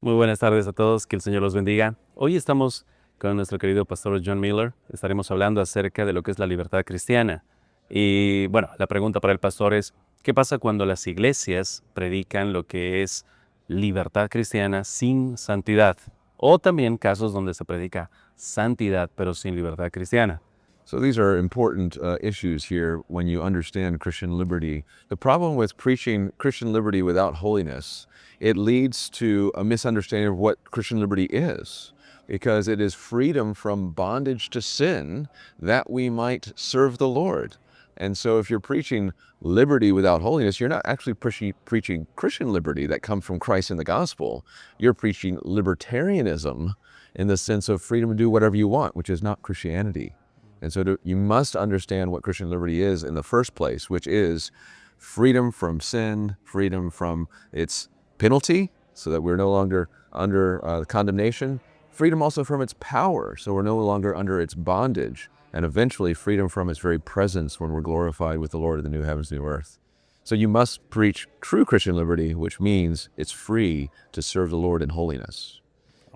Muy buenas tardes a todos, que el Señor los bendiga. Hoy estamos con nuestro querido pastor John Miller. Estaremos hablando acerca de lo que es la libertad cristiana. Y bueno, la pregunta para el pastor es, ¿qué pasa cuando las iglesias predican lo que es libertad cristiana sin santidad? O también casos donde se predica santidad pero sin libertad cristiana. So these are important issues here when you understand Christian liberty. The problem with preaching Christian liberty without holiness, it leads to a misunderstanding of what Christian liberty is, because it is freedom from bondage to sin that we might serve the Lord. And so if you're preaching liberty without holiness, you're not actually preaching Christian liberty that comes from Christ in the gospel. You're preaching libertarianism in the sense of freedom to do whatever you want, which is not Christianity. And so you must understand what Christian liberty is in the first place, which is freedom from sin, freedom from its penalty, so that we're no longer under condemnation, freedom also from its power, so we're no longer under its bondage, and eventually freedom from its very presence when we're glorified with the Lord in the new heavens and new earth. So you must preach true Christian liberty, which means it's free to serve the Lord in holiness.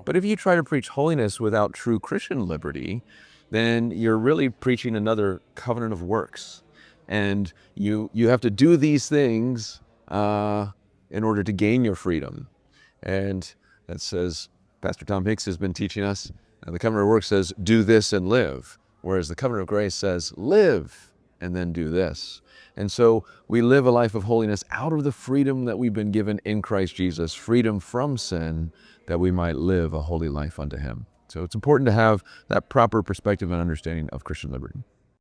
But if you try to preach holiness without true Christian liberty, then you're really preaching another covenant of works. And you have to do these things in order to gain your freedom. And that says, Pastor Tom Hicks has been teaching us, the covenant of works says, do this and live. Whereas the covenant of grace says, live and then do this. And so we live a life of holiness out of the freedom that we've been given in Christ Jesus, freedom from sin, that we might live a holy life unto him. So it's important to have that proper perspective and understanding of Christian liberty.